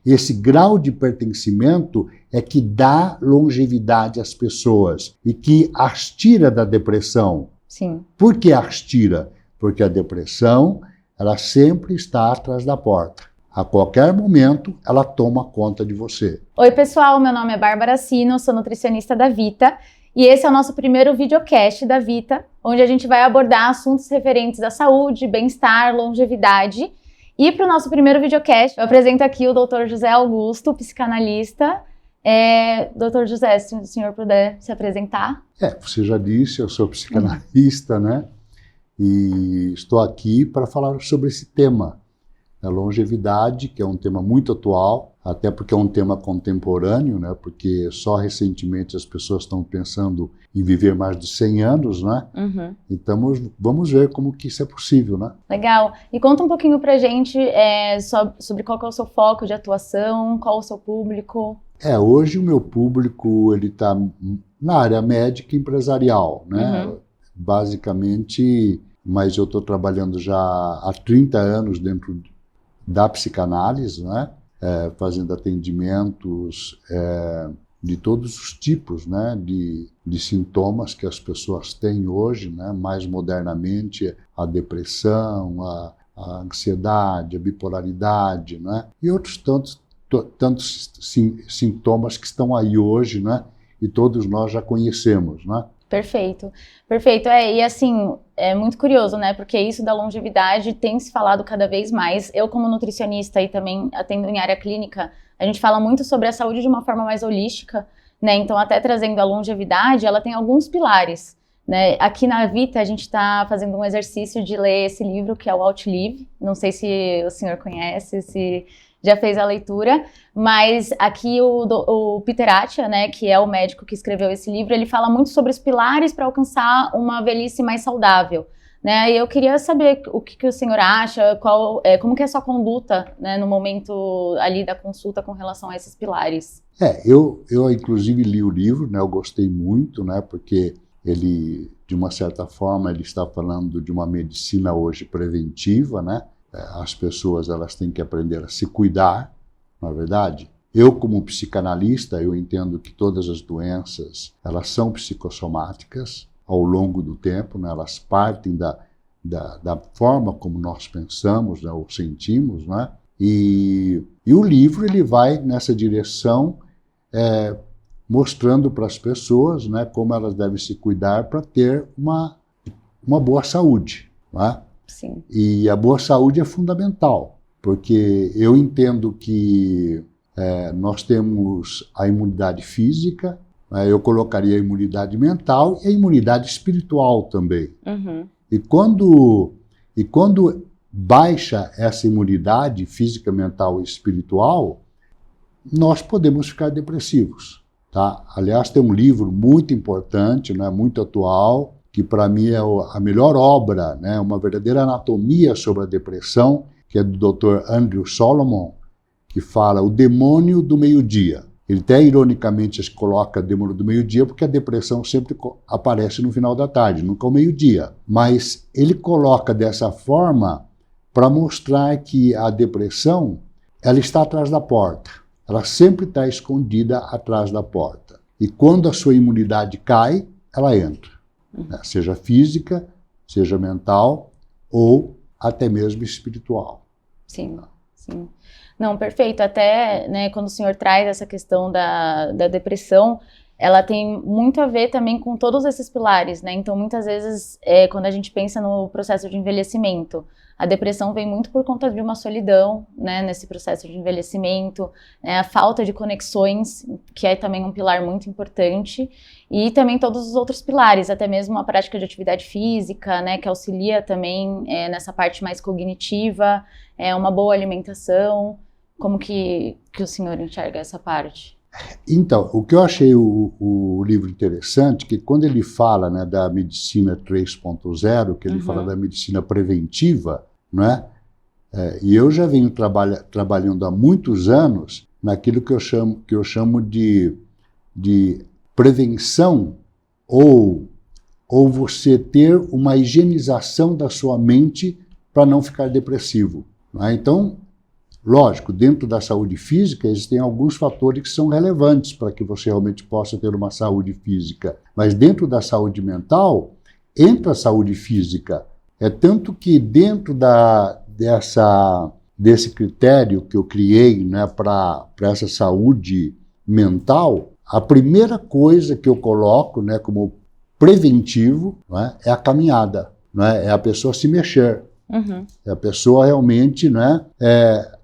Esse grau de pertencimento é que dá longevidade às pessoas e que as tira da depressão. Sim. Por que as tira? Porque a depressão, ela sempre está atrás da porta. A qualquer momento, ela toma conta de você. Oi, pessoal, meu nome é Bárbara Sino, sou nutricionista da Vita e esse é o nosso primeiro videocast da Vita, onde a gente vai abordar assuntos referentes à saúde, bem-estar, longevidade. E para o nosso primeiro videocast, eu apresento aqui o Dr. José Augusto, psicanalista. Dr. José, se o senhor puder se apresentar. Você já disse, eu sou psicanalista, né? E estou aqui para falar sobre esse tema, a longevidade, que é um tema muito atual, até porque é um tema contemporâneo, né? Porque só recentemente as pessoas estão pensando em viver mais de 100 anos, né? Uhum. Então vamos ver como que isso é possível, né? Legal. E conta um pouquinho pra gente sobre qual que é o seu foco de atuação, qual o seu público. Hoje o meu público ele está na área médica e empresarial, né? Uhum. Basicamente, mas eu estou trabalhando já há 30 anos dentro da psicanálise, né? Fazendo atendimentos de todos os tipos, né? De sintomas que as pessoas têm hoje, né? Mais modernamente, a depressão, a ansiedade, a bipolaridade, né? E outros tantos sintomas que estão aí hoje, né? E todos nós já conhecemos, né? Perfeito, perfeito. E assim, é muito curioso, né? Porque isso da longevidade tem se falado cada vez mais. Eu, como nutricionista e também atendo em área clínica, a gente fala muito sobre a saúde de uma forma mais holística, né? Então, até trazendo a longevidade, ela tem alguns pilares, né? Aqui na Vita, a gente está fazendo um exercício de ler esse livro, que é o Outlive. Não sei se o senhor conhece, se já fez a leitura, mas aqui o Peter Attia, né, que é o médico que escreveu esse livro, ele fala muito sobre os pilares para alcançar uma velhice mais saudável, né, e eu queria saber o que o senhor acha, como que é a sua conduta, né, no momento ali da consulta com relação a esses pilares. Eu inclusive li o livro, né, eu gostei muito, né, porque ele, de uma certa forma, ele está falando de uma medicina hoje preventiva, né. As pessoas elas têm que aprender a se cuidar, não é verdade? Eu, como psicanalista, eu entendo que todas as doenças elas são psicossomáticas ao longo do tempo, né? Elas partem da forma como nós pensamos, né? Ou sentimos, né? E o livro ele vai nessa direção, mostrando para as pessoas, né? Como elas devem se cuidar para ter uma boa saúde, não é? Sim. E a boa saúde é fundamental, porque eu entendo que nós temos a imunidade física, eu colocaria a imunidade mental e a imunidade espiritual também. Uhum. E quando baixa essa imunidade física, mental e espiritual, nós podemos ficar depressivos, tá? Aliás, tem um livro muito importante, né, muito atual, que para mim é a melhor obra, né, uma verdadeira anatomia sobre a depressão, que é do Dr. Andrew Solomon, que fala O Demônio do Meio-Dia. Ele até ironicamente coloca Demônio do Meio-Dia porque a depressão sempre aparece no final da tarde, nunca ao meio-dia. Mas ele coloca dessa forma para mostrar que a depressão ela está atrás da porta. Ela sempre está escondida atrás da porta. E quando a sua imunidade cai, ela entra. Seja física, seja mental ou até mesmo espiritual. Sim, sim. Não, perfeito. Até, né, quando o senhor traz essa questão da depressão, ela tem muito a ver também com todos esses pilares, né? Então, muitas vezes, quando a gente pensa no processo de envelhecimento, a depressão vem muito por conta de uma solidão, né, nesse processo de envelhecimento, né, a falta de conexões, que é também um pilar muito importante, e também todos os outros pilares, até mesmo a prática de atividade física, né, que auxilia também nessa parte mais cognitiva, uma boa alimentação. Como que o senhor enxerga essa parte? Então, o que eu achei o livro interessante, que quando ele fala, né, da medicina 3.0, que ele fala da medicina preventiva, né, e eu já venho trabalhando há muitos anos naquilo que eu chamo de prevenção ou você ter uma higienização da sua mente para não ficar depressivo. Né? Então, Lógico, dentro da saúde física existem alguns fatores que são relevantes para que você realmente possa ter uma saúde física. Mas dentro da saúde mental, entra a saúde física. É tanto que dentro desse critério que eu criei, né, para essa saúde mental, a primeira coisa que eu coloco, né, como preventivo, né, é a caminhada, né, é a pessoa se mexer, é a pessoa realmente, né,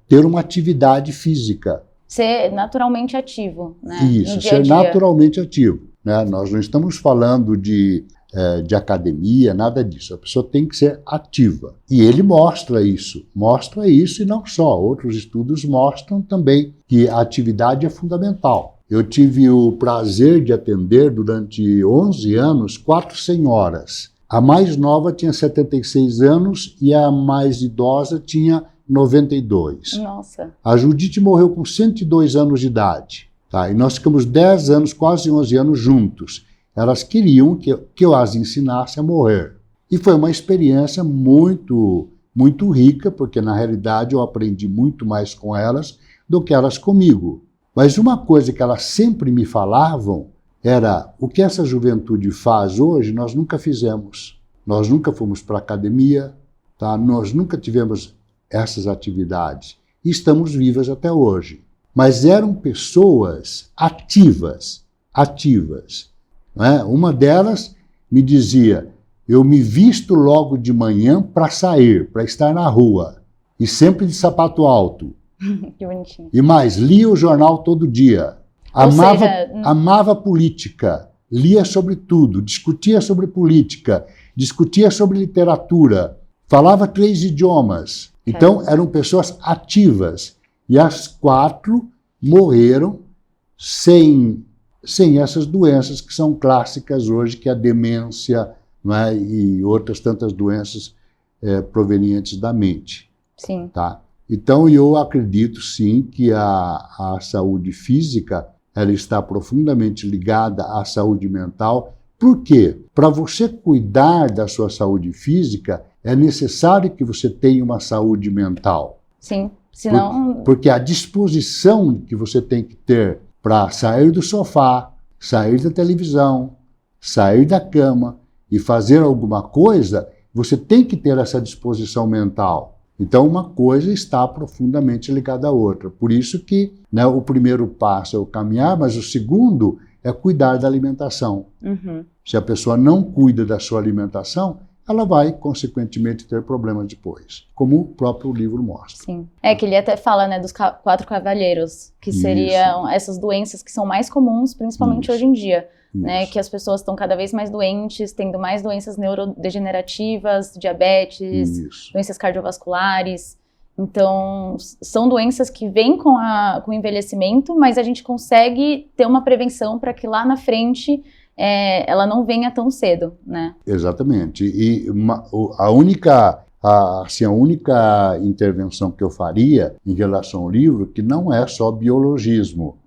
ter uma atividade física. Ser naturalmente ativo, né? Isso, no dia a ser dia. naturalmente ativo, né? Nós não estamos falando de academia, nada disso. A pessoa tem que ser ativa. E ele mostra isso e não só. Outros estudos mostram também que a atividade é fundamental. Eu tive o prazer de atender durante 11 anos 4 senhoras. A mais nova tinha 76 anos e a mais idosa tinha 92. Nossa. A Judite morreu com 102 anos de idade. Tá? E nós ficamos 10 anos, quase 11 anos juntos. Elas queriam que eu as ensinasse a morrer. E foi uma experiência muito, muito rica, porque na realidade eu aprendi muito mais com elas do que elas comigo. Mas uma coisa que elas sempre me falavam era: o que essa juventude faz hoje, nós nunca fizemos. Nós nunca fomos para a academia, tá? Nós nunca tivemos essas atividades. E estamos vivas até hoje. Mas eram pessoas ativas. Né? Uma delas me dizia: eu me visto logo de manhã para sair, para estar na rua. E sempre de sapato alto. Que bonitinho. E mais, lia o jornal todo dia. Amava política, lia sobre tudo, discutia sobre política, discutia sobre literatura, falava 3 idiomas. Então, eram pessoas ativas. E as 4 morreram sem essas doenças que são clássicas hoje, que é a demência, né, e outras tantas doenças provenientes da mente. Sim. Tá? Então, eu acredito, sim, que a saúde física ela está profundamente ligada à saúde mental. Por quê? Para você cuidar da sua saúde física, é necessário que você tenha uma saúde mental. Sim, senão... Porque a disposição que você tem que ter para sair do sofá, sair da televisão, sair da cama e fazer alguma coisa, você tem que ter essa disposição mental. Então, uma coisa está profundamente ligada à outra. Por isso que, né, o primeiro passo é o caminhar, mas o segundo é cuidar da alimentação. Se a pessoa não cuida da sua alimentação, ela vai, consequentemente, ter problemas depois, como o próprio livro mostra. Sim. Que ele até fala, né, dos 4 cavalheiros, que seriam essas doenças que são mais comuns, principalmente hoje em dia. Né, que as pessoas estão cada vez mais doentes, tendo mais doenças neurodegenerativas, diabetes, doenças cardiovasculares. Então, são doenças que vêm com o envelhecimento, mas a gente consegue ter uma prevenção para que lá na frente ela não venha tão cedo, né? Exatamente. E a única intervenção que eu faria em relação ao livro, que não é só biologismo.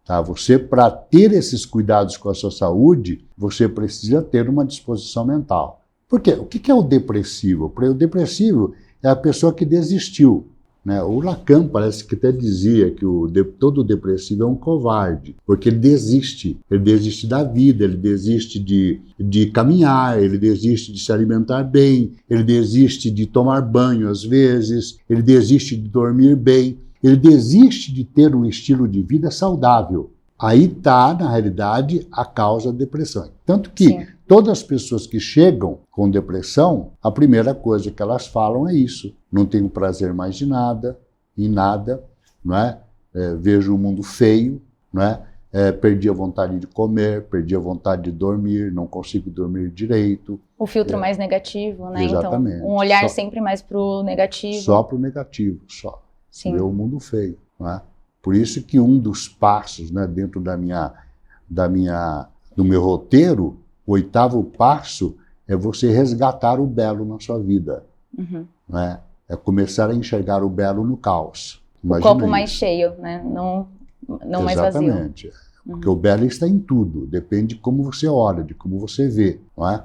Tá? Você, para ter esses cuidados com a sua saúde, você precisa ter uma disposição mental. Por quê? O que é o depressivo? O depressivo é a pessoa que desistiu. Né? O Lacan parece que até dizia que todo depressivo é um covarde, porque ele desiste da vida, ele desiste de caminhar, ele desiste de se alimentar bem, ele desiste de tomar banho às vezes, ele desiste de dormir bem. Ele desiste de ter um estilo de vida saudável. Aí está, na realidade, a causa da depressão. Tanto que todas as pessoas que chegam com depressão, a primeira coisa que elas falam é isso. Não tenho prazer mais de nada, em nada, não é? Vejo um mundo feio, não é? Perdi a vontade de comer, perdi a vontade de dormir, não consigo dormir direito. O filtro mais negativo, né? Exatamente. Então, um olhar sempre mais para o negativo. Só para o negativo, só. Sim. Ver o mundo feio. Não é? Por isso que um dos passos, né, dentro do meu roteiro, o 8º passo é você resgatar o belo na sua vida. Não é? É começar a enxergar o belo no caos. Imagina o copo mais cheio, né? Não mais vazio. Exatamente. Porque o belo está em tudo. Depende de como você olha, de como você vê. Não é?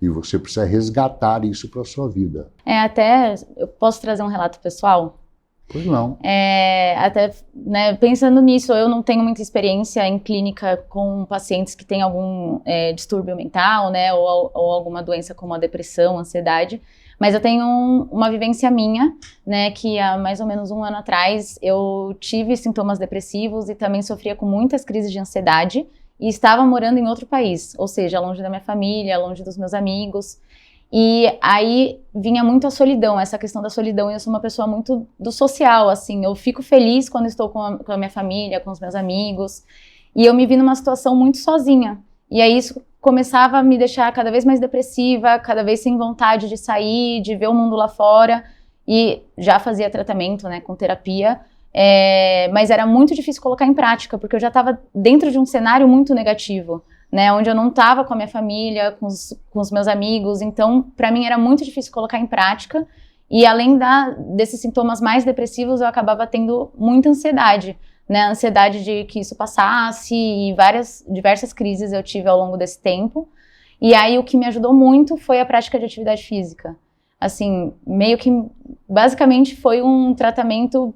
E você precisa resgatar isso para a sua vida. Até eu posso trazer um relato pessoal? Pois não. Até, né, pensando nisso, eu não tenho muita experiência em clínica com pacientes que têm algum distúrbio mental, né, ou alguma doença como a depressão, ansiedade, mas eu tenho uma vivência minha, né, que há mais ou menos 1 ano atrás eu tive sintomas depressivos e também sofria com muitas crises de ansiedade e estava morando em outro país, ou seja, longe da minha família, longe dos meus amigos. E aí vinha muito a solidão, essa questão da solidão, e eu sou uma pessoa muito do social, assim, eu fico feliz quando estou com a minha família, com os meus amigos, e eu me vi numa situação muito sozinha, e aí isso começava a me deixar cada vez mais depressiva, cada vez sem vontade de sair, de ver o mundo lá fora, e já fazia tratamento, né, com terapia, mas era muito difícil colocar em prática, porque eu já estava dentro de um cenário muito negativo, né, onde eu não estava com a minha família, com os meus amigos, então para mim era muito difícil colocar em prática, e além desses sintomas mais depressivos, eu acabava tendo muita ansiedade, né, a ansiedade de que isso passasse, e diversas crises eu tive ao longo desse tempo, e aí o que me ajudou muito foi a prática de atividade física, assim, meio que, basicamente foi um tratamento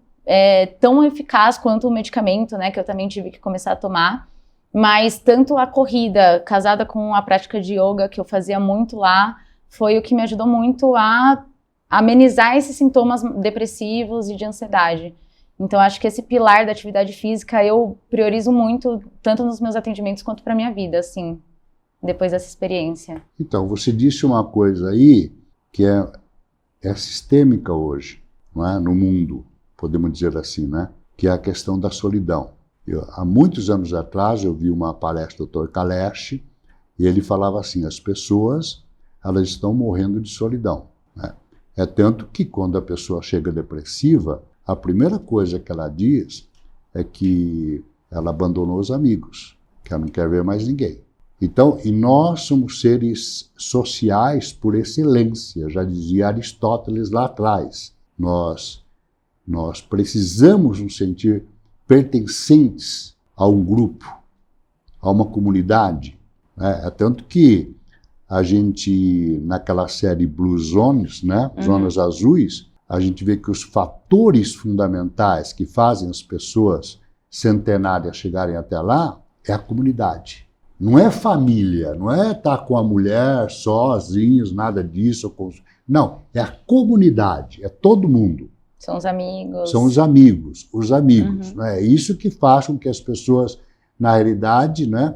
tão eficaz quanto o medicamento, né, que eu também tive que começar a tomar. Mas tanto a corrida, casada com a prática de yoga, que eu fazia muito lá, foi o que me ajudou muito a amenizar esses sintomas depressivos e de ansiedade. Então, acho que esse pilar da atividade física eu priorizo muito, tanto nos meus atendimentos quanto para a minha vida, assim, depois dessa experiência. Então, você disse uma coisa aí que é sistêmica hoje, não é? No mundo, podemos dizer assim, né? Que é a questão da solidão. Há muitos anos atrás eu vi uma palestra do Dr. Kalesch e ele falava assim, as pessoas elas estão morrendo de solidão, né? É tanto que quando a pessoa chega depressiva, a primeira coisa que ela diz é que ela abandonou os amigos, que ela não quer ver mais ninguém. Então, e nós somos seres sociais por excelência, já dizia Aristóteles lá atrás. Nós precisamos nos sentir pertencentes a um grupo, a uma comunidade, né? É tanto que a gente, naquela série Blue Zones, né? Zonas azuis, a gente vê que os fatores fundamentais que fazem as pessoas centenárias chegarem até lá é a comunidade. Não é família, não é estar com a mulher sozinhos, nada disso. Não, é a comunidade, é todo mundo. São os amigos. São os amigos. Né? É isso que faz com que as pessoas, na realidade, né,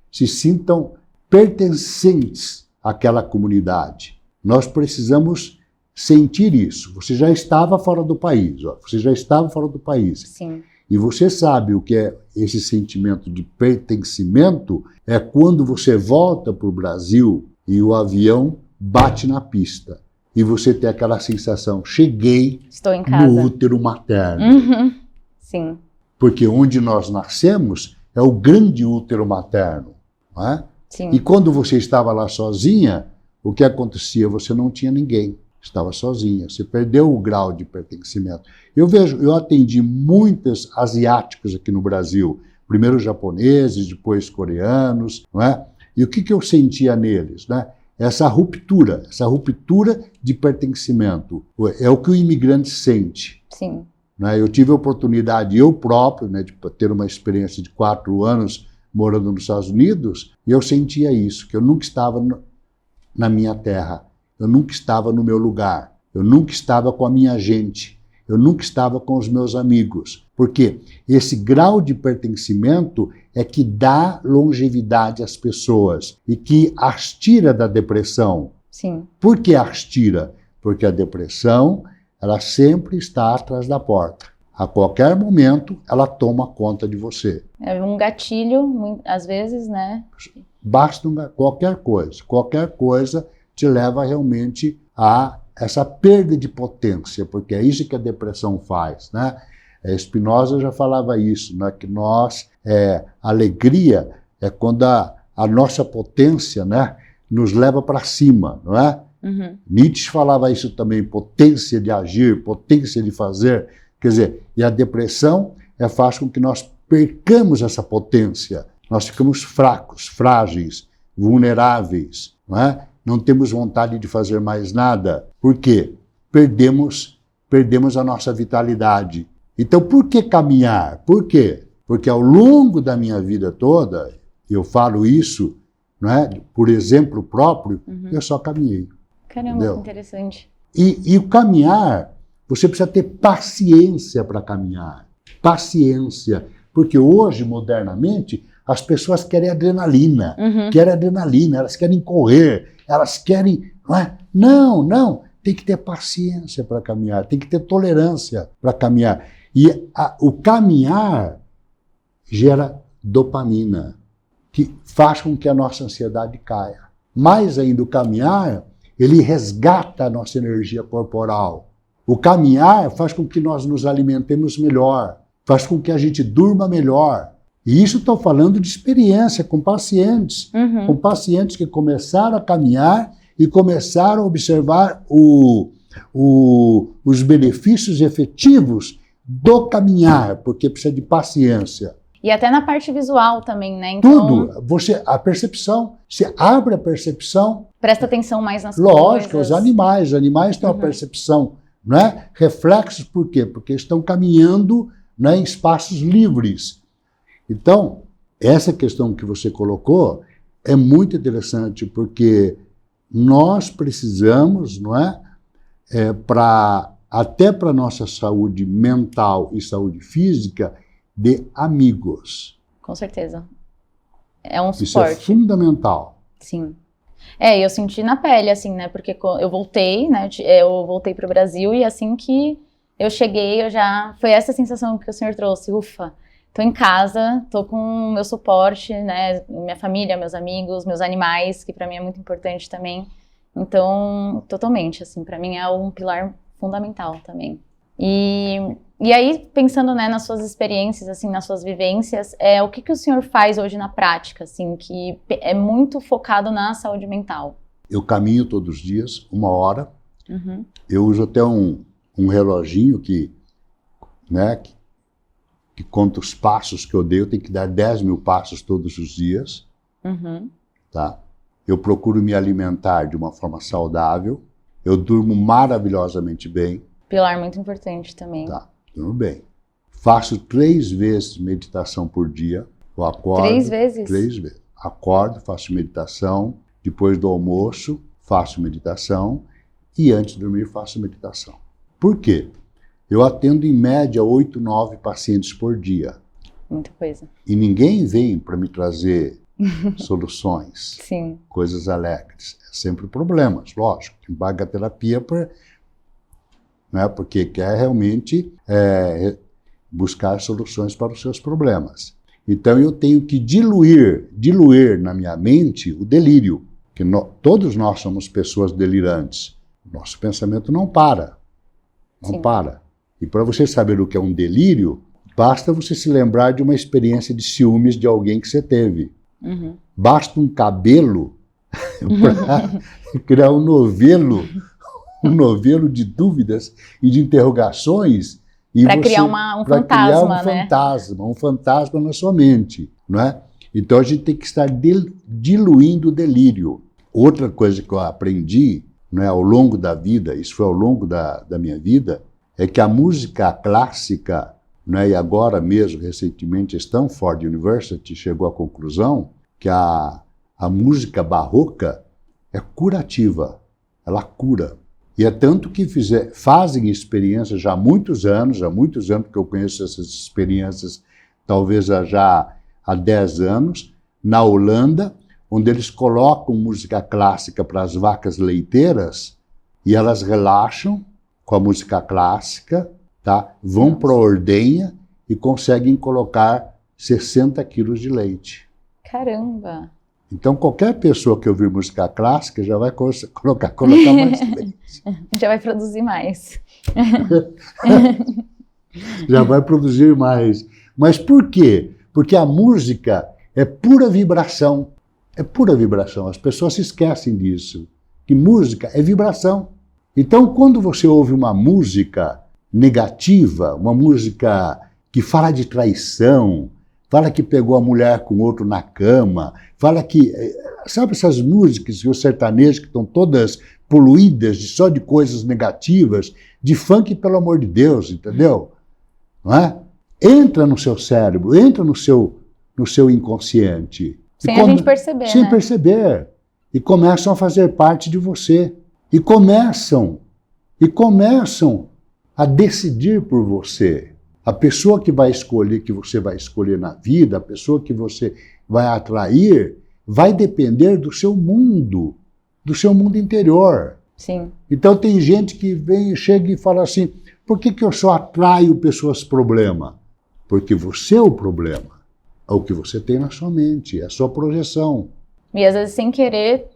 se sintam pertencentes àquela comunidade. Nós precisamos sentir isso. Você já estava fora do país, ó. Você já estava fora do país. Sim. E você sabe o que é esse sentimento de pertencimento? É quando você volta para o Brasil e o avião bate na pista. E você tem aquela sensação, cheguei Estou em casa. No útero materno. Sim. Porque onde nós nascemos é o grande útero materno. Não é? Sim. E quando você estava lá sozinha, o que acontecia? Você não tinha ninguém. Estava sozinha. Você perdeu o grau de pertencimento. Eu atendi muitos asiáticos aqui no Brasil. Primeiro japoneses, depois coreanos. Não é? E o que eu sentia neles, né? Essa ruptura de pertencimento. É o que o imigrante sente. Sim. Né? Eu tive a oportunidade, eu próprio, né, de ter uma experiência de 4 anos morando nos Estados Unidos, e eu sentia isso, que eu nunca estava na minha terra, eu nunca estava no meu lugar, eu nunca estava com a minha gente, eu nunca estava com os meus amigos. Porque esse grau de pertencimento é que dá longevidade às pessoas e que as tira da depressão. Sim. Por que as tira? Porque a depressão, ela sempre está atrás da porta. A qualquer momento, ela toma conta de você. É um gatilho, às vezes, né? Basta qualquer coisa te leva realmente a essa perda de potência, porque é isso que a depressão faz, né? Spinoza já falava isso, né? Que alegria é quando a nossa potência, né, nos leva para cima, não é? Nietzsche falava isso também, potência de agir, potência de fazer. Quer dizer, e a depressão faz com que nós percamos essa potência. Nós ficamos fracos, frágeis, vulneráveis, não é? Não temos vontade de fazer mais nada. Por quê? Perdemos perdemos a nossa vitalidade. Então, por que caminhar? Por quê? Porque ao longo da minha vida toda, eu falo isso, não é? Por exemplo próprio, eu só caminhei. Caramba, entendeu? que interessante. E o caminhar, você precisa ter paciência para caminhar. Paciência. Porque hoje, modernamente, as pessoas querem adrenalina. Querem adrenalina, elas querem correr, elas querem... Não é? Não. Tem que ter paciência para caminhar, tem que ter tolerância para caminhar. E o caminhar gera dopamina, que faz com que a nossa ansiedade caia. Mais ainda, o caminhar, ele resgata a nossa energia corporal. O caminhar faz com que nós nos alimentemos melhor, faz com que a gente durma melhor. E isso estou falando de experiência com pacientes que começaram a caminhar e começaram a observar os benefícios efetivos do caminhar, porque precisa de paciência. E até na parte visual também, né? Então, Tudo. A percepção, você abre a percepção. Presta atenção mais nas Lógico, coisas. os animais têm uma percepção, não é? Reflexos, por quê? Porque estão caminhando, né, em espaços livres. Então, essa questão que você colocou é muito interessante, porque nós precisamos, não é? Até para a nossa saúde mental e saúde física, de amigos. Com certeza. É um Isso suporte. é fundamental. Sim. Eu senti na pele, assim, né? Porque eu voltei, né? Eu voltei para o Brasil e assim que eu cheguei, foi essa sensação que o senhor trouxe. Ufa, tô em casa, tô com o meu suporte, né? Minha família, meus amigos, meus animais, que para mim é muito importante também. Então, totalmente, assim, para mim é um pilar fundamental também. E aí, pensando, né, nas suas experiências, assim, nas suas vivências, o que o senhor faz hoje na prática, assim, que é muito focado na saúde mental? Eu caminho todos os dias, 1 hora. Eu uso até um reloginho que conta os passos que eu dei. Eu tenho que dar 10.000 passos todos os dias. Tá? Eu procuro me alimentar de uma forma saudável. Eu durmo maravilhosamente bem. Pilar muito importante também. Tá, durmo bem. Faço 3 vezes meditação por dia. Eu acordo. 3 vezes? 3 vezes. Acordo, faço meditação. Depois do almoço, faço meditação. E antes de dormir, faço meditação. Por quê? Eu atendo em média 8, 9 pacientes por dia. Muita coisa. E ninguém vem para me trazer soluções. Sim. Coisas alegres. É sempre problemas, lógico. Quem paga a terapia porque quer realmente buscar soluções para os seus problemas. Então eu tenho que diluir na minha mente o delírio, que todos nós somos pessoas delirantes. Nosso pensamento não para, não para. E para você saber o que é um delírio, basta você se lembrar de uma experiência de ciúmes de alguém que você teve. Basta um cabelo para criar um novelo de dúvidas e de interrogações. Para criar um fantasma, né? Um fantasma na sua mente, não é? Então a gente tem que estar diluindo o delírio. Outra coisa que eu aprendi, não é, ao longo da vida, isso foi ao longo da minha vida, é que a música clássica, não é, e agora mesmo, recentemente, Stanford University chegou à conclusão que a música barroca é curativa, ela cura. E é tanto que fazem experiências já há muitos anos que eu conheço essas experiências, talvez já há 10 anos, na Holanda, onde eles colocam música clássica para as vacas leiteiras e elas relaxam com a música clássica, tá? Vão para a ordenha e conseguem colocar 60 quilos de leite. Caramba! Então, qualquer pessoa que ouvir música clássica já vai colocar mais leite. Já vai produzir mais. Já vai produzir mais. Mas por quê? Porque a música é pura vibração. É pura vibração. As pessoas se esquecem disso. Que música é vibração. Então, quando você ouve uma música negativa, uma música que fala de traição, fala que pegou a mulher com outro na cama, fala que... Sabe essas músicas e os sertanejos que estão todas poluídas só de coisas negativas, de funk, pelo amor de Deus, entendeu? Não é? Entra no seu cérebro, entra no seu inconsciente. Sem a gente perceber, sem né? perceber. E começam a fazer parte de você. E começam a decidir por você. A pessoa que você vai escolher na vida, a pessoa que você vai atrair, vai depender do seu mundo interior. Sim. Então tem gente que chega e fala assim, por que eu só atraio pessoas problema? Porque você é o problema. É o que você tem na sua mente, é a sua projeção. E às vezes sem querer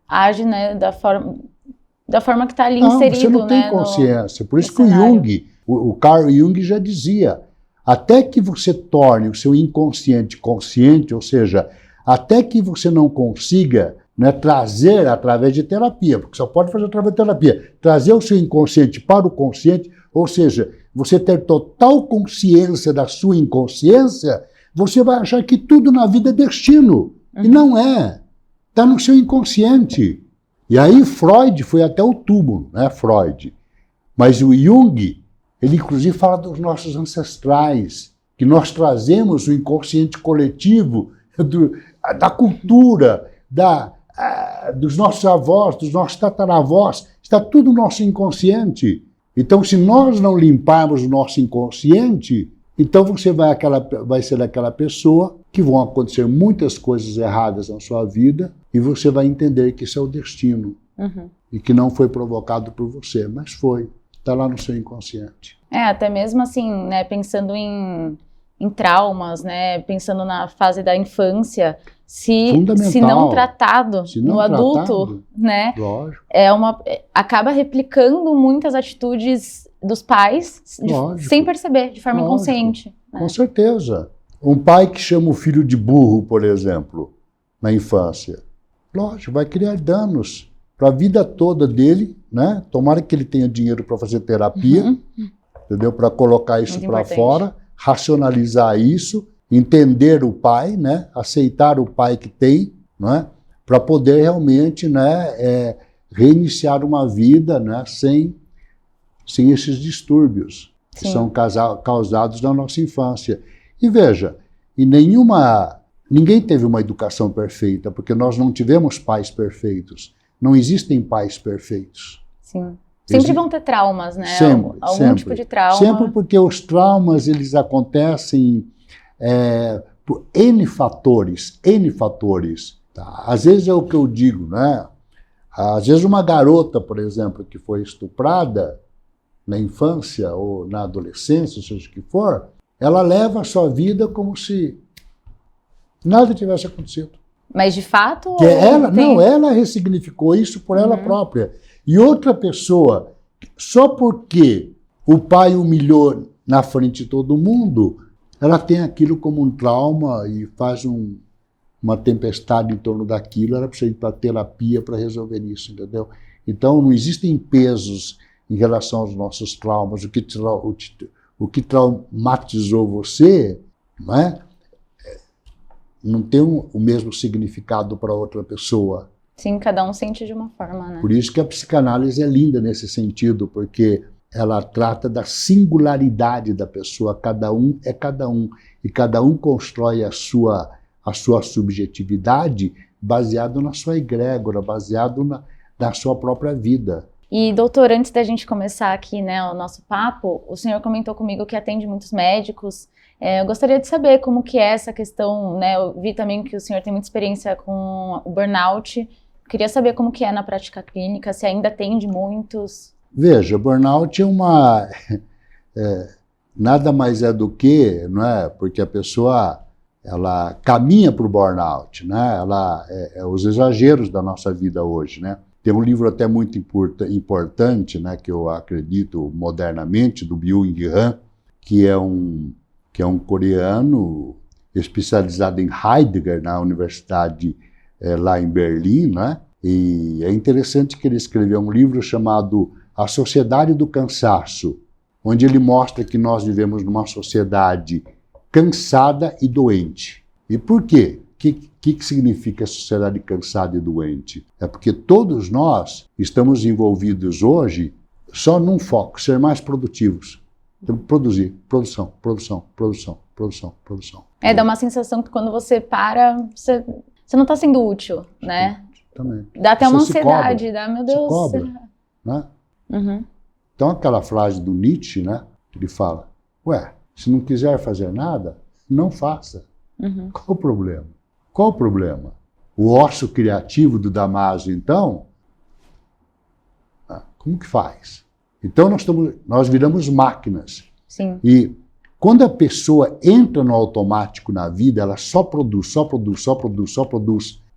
age, né, da forma que está ali Não, inserido, você não tem né, consciência. Por isso que cenário. o Carl Jung já dizia, até que você torne o seu inconsciente consciente, ou seja, até que você não consiga, né, trazer através de terapia, porque só pode fazer através de terapia, trazer o seu inconsciente para o consciente, ou seja, você ter total consciência da sua inconsciência, você vai achar que tudo na vida é destino. E não é. Está no seu inconsciente. E aí Freud foi até o túmulo, né, Freud. Mas o Jung, ele inclusive fala dos nossos ancestrais, que nós trazemos o inconsciente coletivo da cultura, dos nossos avós, dos nossos tataravós, está tudo no nosso inconsciente. Então, se nós não limparmos o nosso inconsciente, então você vai ser aquela pessoa que vão acontecer muitas coisas erradas na sua vida e você vai entender que isso é o destino. E que não foi provocado por você, mas foi. Está lá no seu inconsciente. Até mesmo assim, né, pensando em traumas, né, pensando na fase da infância, se não tratado no adulto, né, lógico. Acaba replicando muitas atitudes dos pais sem perceber, de forma inconsciente. Né? Com certeza. Um pai que chama o filho de burro, por exemplo, na infância, lógico, vai criar danos para a vida toda dele, né? Tomara que ele tenha dinheiro para fazer terapia, entendeu? Para colocar isso para fora, racionalizar isso, entender o pai, né? Aceitar o pai que tem, né? Para poder realmente, né, reiniciar uma vida, né, sem esses distúrbios que são causados na nossa infância. E veja, ninguém teve uma educação perfeita, porque nós não tivemos pais perfeitos. Não existem pais perfeitos. Sim. Sempre vão ter traumas, né? Algum tipo de trauma. Sempre, porque os traumas, eles acontecem por N fatores. Tá? Às vezes é o que eu digo, né? Às vezes uma garota, por exemplo, que foi estuprada na infância ou na adolescência, seja o que for, ela leva a sua vida como se nada tivesse acontecido. Mas de fato? Ela ressignificou isso por ela própria. E outra pessoa, só porque o pai humilhou na frente de todo mundo, ela tem aquilo como um trauma e faz uma tempestade em torno daquilo, ela precisa ir para terapia para resolver isso, entendeu? Então, não existem pesos em relação aos nossos traumas. O que traumatizou você, não é? Não tem o mesmo significado para outra pessoa. Sim, cada um sente de uma forma, né? Por isso que a psicanálise é linda nesse sentido, porque ela trata da singularidade da pessoa. Cada um é cada um. E cada um constrói a sua subjetividade baseado na sua egrégora, baseado na sua própria vida. E, doutor, antes da gente começar aqui, né, o nosso papo, o senhor comentou comigo que atende muitos médicos. Eu gostaria de saber como que é essa questão, né? Eu vi também que o senhor tem muita experiência com o burnout. Queria saber como que é na prática clínica, se ainda atende muitos. Veja, burnout nada mais é do que, não é? Porque a pessoa ela caminha para o burnout, né? Ela os exageros da nossa vida hoje, né? Tem um livro até muito importante, né? Que eu acredito modernamente, do Byung-Chul Han, que é um coreano especializado em Heidegger, na universidade lá em Berlim, né? E é interessante que ele escreveu um livro chamado A Sociedade do Cansaço, onde ele mostra que nós vivemos numa sociedade cansada e doente. E por quê que significa sociedade cansada e doente? É porque todos nós estamos envolvidos hoje só num foco, ser mais produtivos. Produzir, produção. Dá uma sensação que quando você para, você não está sendo útil, né? Também. Dá até Você uma se ansiedade, cobra, dá, meu Deus. cobra, né? Então aquela frase do Nietzsche, né? Ele fala, se não quiser fazer nada, não faça. Qual o problema? Qual o problema? O ócio criativo do Damasio, então, como que faz? Então nós viramos máquinas. Sim. E quando a pessoa entra no automático na vida, ela só produz.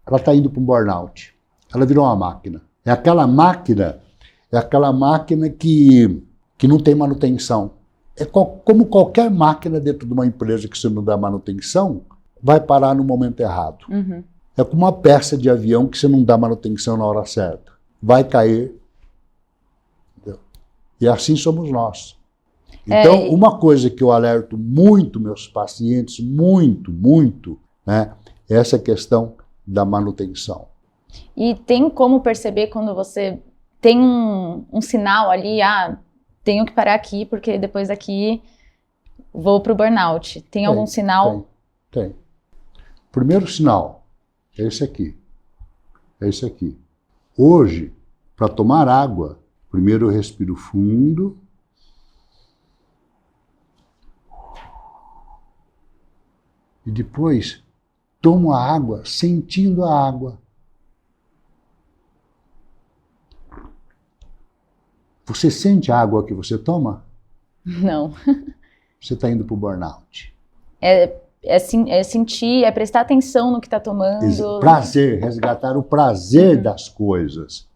Ela está indo para um burnout. Ela virou uma máquina. É aquela máquina que não tem manutenção. Como qualquer máquina dentro de uma empresa que você não dá manutenção, vai parar no momento errado. É como uma peça de avião que você não dá manutenção na hora certa. Vai cair. Entendeu? E assim somos nós. Então, uma coisa que eu alerto muito meus pacientes, muito, né, é essa questão da manutenção. E tem como perceber quando você tem um sinal ali, tenho que parar aqui, porque depois daqui vou para o burnout. Tem algum sinal? Tem. Primeiro sinal é esse aqui. Hoje, para tomar água, primeiro eu respiro fundo. E depois tomo a água sentindo a água. Você sente a água que você toma? Não. Você está indo para o burnout. É sentir, é prestar atenção no que está tomando. Prazer, resgatar o prazer das coisas.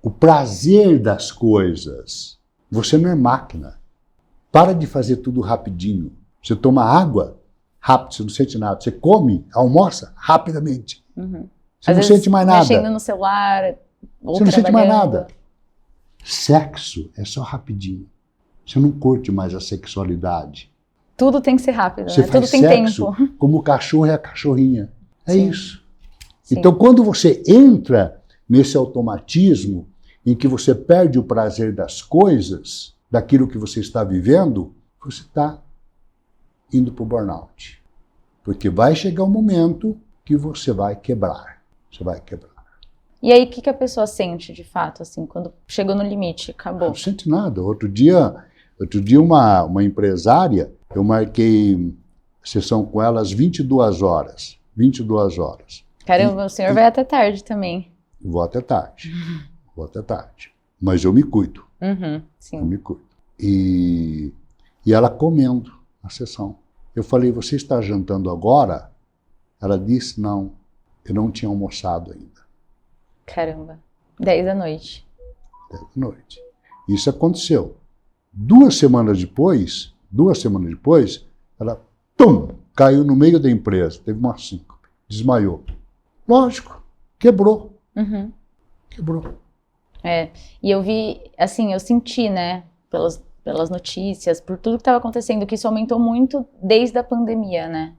O prazer das coisas. Você não é máquina. Para de fazer tudo rapidinho. Você toma água rápido, você não sente nada. Você come, almoça rapidamente. Você não sente mais nada. Mexendo no celular, você não sente mais nada. Sexo é só rapidinho. Você não curte mais a sexualidade. Tudo tem que ser rápido, você né? Tudo tem sexo tempo. Como o cachorro e a cachorrinha. É Sim. isso. Sim. Então, quando você entra nesse automatismo em que você perde o prazer das coisas, daquilo que você está vivendo, você está indo para o burnout. Porque vai chegar um momento que você vai quebrar. Você vai quebrar. E aí, o que a pessoa sente, de fato, assim, quando chegou no limite, acabou? Não sente nada. Outro dia uma empresária, eu marquei sessão com ela às 22 horas. 22 horas. Caramba, o senhor vai até tarde também. Vou até tarde. Mas eu me cuido. Sim. Eu me cuido. E ela comendo a sessão. Eu falei, você está jantando agora? Ela disse, não, eu não tinha almoçado ainda. Caramba, 10 da noite. 10 da noite. Isso aconteceu. 2 semanas depois, ela, caiu no meio da empresa, teve uma síncope, desmaiou. Lógico, quebrou. Quebrou. E eu vi, assim, eu senti, né, pelas notícias, por tudo que estava acontecendo, que isso aumentou muito desde a pandemia, né?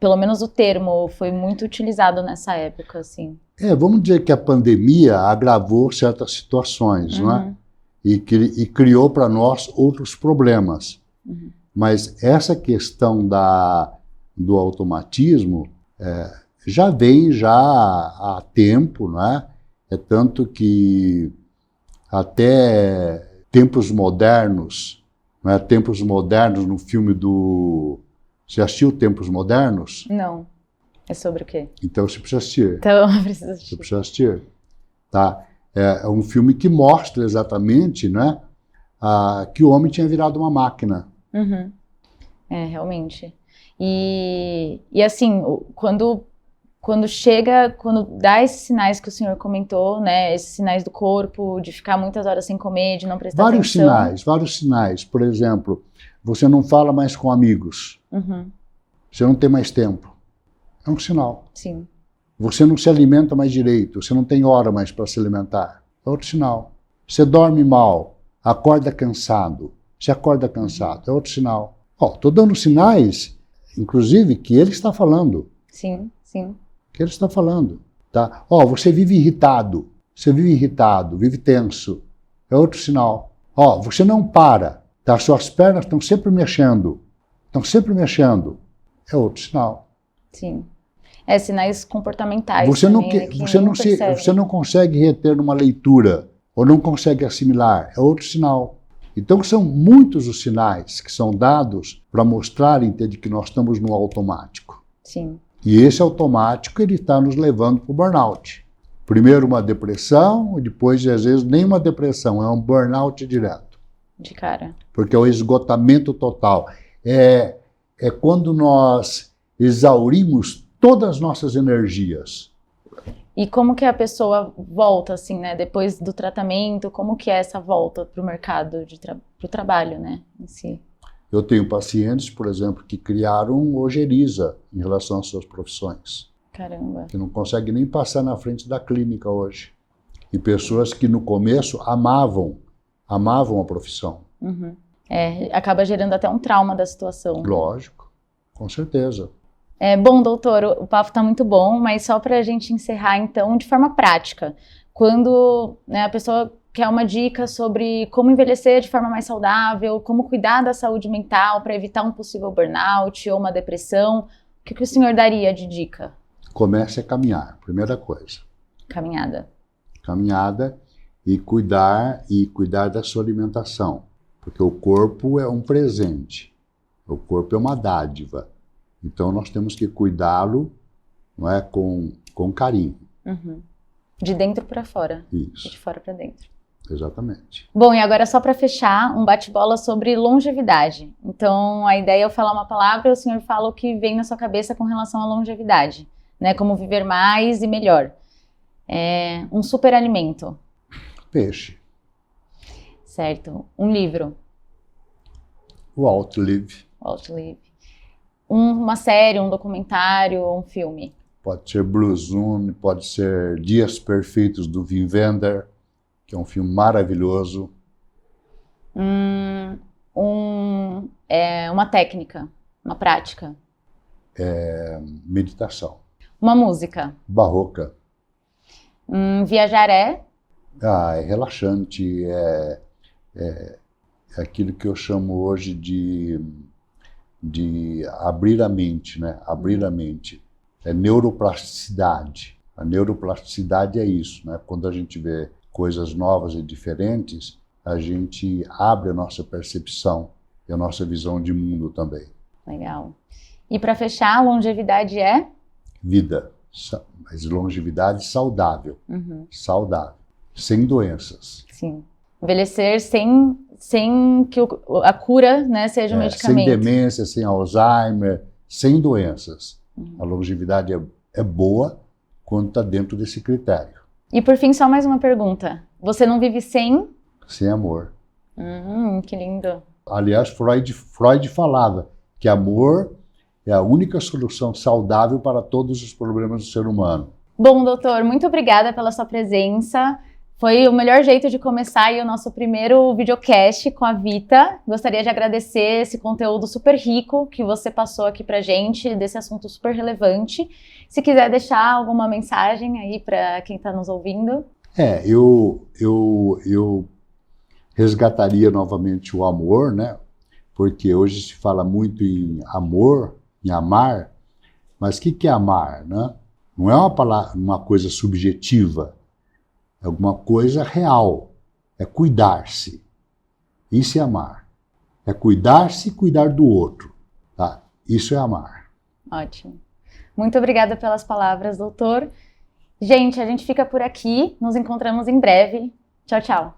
Pelo menos o termo foi muito utilizado nessa época, assim. Vamos dizer que a pandemia agravou certas situações, não é? E criou para nós outros problemas. Mas essa questão do automatismo já vem há tempo, não é? É tanto que até tempos modernos, não é? Tempos modernos no filme do... Você assistiu Tempos Modernos? Não. É sobre o quê? Então você precisa assistir. Então eu preciso assistir. Você precisa assistir. Tá? É um filme que mostra exatamente, né, que o homem tinha virado uma máquina. Realmente. E assim, quando dá esses sinais que o senhor comentou, né, esses sinais do corpo, de ficar muitas horas sem comer, de não prestar atenção. Vários sinais. Por exemplo, você não fala mais com amigos. Você não tem mais tempo. É um sinal. Sim. Você não se alimenta mais direito, você não tem hora mais para se alimentar. É outro sinal. Você dorme mal, acorda cansado. Você acorda cansado, é outro sinal. Estou dando sinais, inclusive, que ele está falando. Sim. Sim. O que ele está falando? Tá? Ó, você vive irritado, vive tenso. É outro sinal. Ó, você não para, tá? Suas pernas estão sempre mexendo. É outro sinal. Sim. Sinais comportamentais. Você também, você não consegue reter numa leitura, ou não consegue assimilar. É outro sinal. Então, são muitos os sinais que são dados para mostrar, entende, que nós estamos no automático. Sim. E esse automático, ele está nos levando para o burnout. Primeiro uma depressão, depois, às vezes, nem uma depressão, é um burnout direto. De cara. Porque é o esgotamento total. É quando nós exaurimos todas as nossas energias. E como que a pessoa volta, assim, né? Depois do tratamento, como que é essa volta para o mercado, para o trabalho, né? Em si. Eu tenho pacientes, por exemplo, que criaram ojeriza em relação às suas profissões. Caramba. Que não conseguem nem passar na frente da clínica hoje. E pessoas que no começo amavam a profissão. Uhum. Acaba gerando até um trauma da situação. Lógico, com certeza. Bom, doutor, o papo está muito bom, mas só para a gente encerrar, então, de forma prática. Quando, né, a pessoa quer uma dica sobre como envelhecer de forma mais saudável, como cuidar da saúde mental para evitar um possível burnout ou uma depressão, o que o senhor daria de dica? Comece a caminhar, primeira coisa. Caminhada. Caminhada e cuidar da sua alimentação. Porque o corpo é um presente, o corpo é uma dádiva. Então, nós temos que cuidá-lo, não é, com carinho. Uhum. De dentro para fora. Isso. De fora para dentro. Exatamente. Bom, e agora só para fechar, um bate-bola sobre longevidade. Então, a ideia é eu falar uma palavra e o senhor fala o que vem na sua cabeça com relação à longevidade, né? Como viver mais e melhor. Um superalimento. Peixe. Certo. Um livro. O Outlive. Outlive. Uma série, um documentário, um filme. Pode ser Blue Zoom, pode ser Dias Perfeitos do Wim Wenders, que é um filme maravilhoso. Uma técnica, uma prática. Meditação. Uma música. Barroca. Viajar é relaxante, é aquilo que eu chamo hoje de abrir a mente, né? Abrir a mente. É neuroplasticidade. A neuroplasticidade é isso, né? Quando a gente vê coisas novas e diferentes, a gente abre a nossa percepção e a nossa visão de mundo também. Legal. E para fechar, longevidade é? Vida. Mas longevidade saudável. Uhum. Saudável. Sem doenças. Sim. Envelhecer sem que a cura, né, seja um medicamento. Sem demência, sem Alzheimer, sem doenças. A longevidade é boa quando está dentro desse critério. E por fim, só mais uma pergunta. Você não vive sem? Sem amor. Que lindo. Aliás, Freud falava que amor é a única solução saudável para todos os problemas do ser humano. Bom, doutor, muito obrigada pela sua presença. Foi o melhor jeito de começar aí o nosso primeiro videocast com a Vita. Gostaria de agradecer esse conteúdo super rico que você passou aqui pra gente, desse assunto super relevante. Se quiser deixar alguma mensagem aí para quem está nos ouvindo. Eu resgataria novamente o amor, né? Porque hoje se fala muito em amor, em amar, mas o que é amar, né? Não é uma coisa subjetiva. É alguma coisa real, é cuidar-se. Isso é amar. É cuidar-se e cuidar do outro. Tá? Isso é amar. Ótimo. Muito obrigada pelas palavras, doutor. Gente, a gente fica por aqui. Nos encontramos em breve. Tchau, tchau.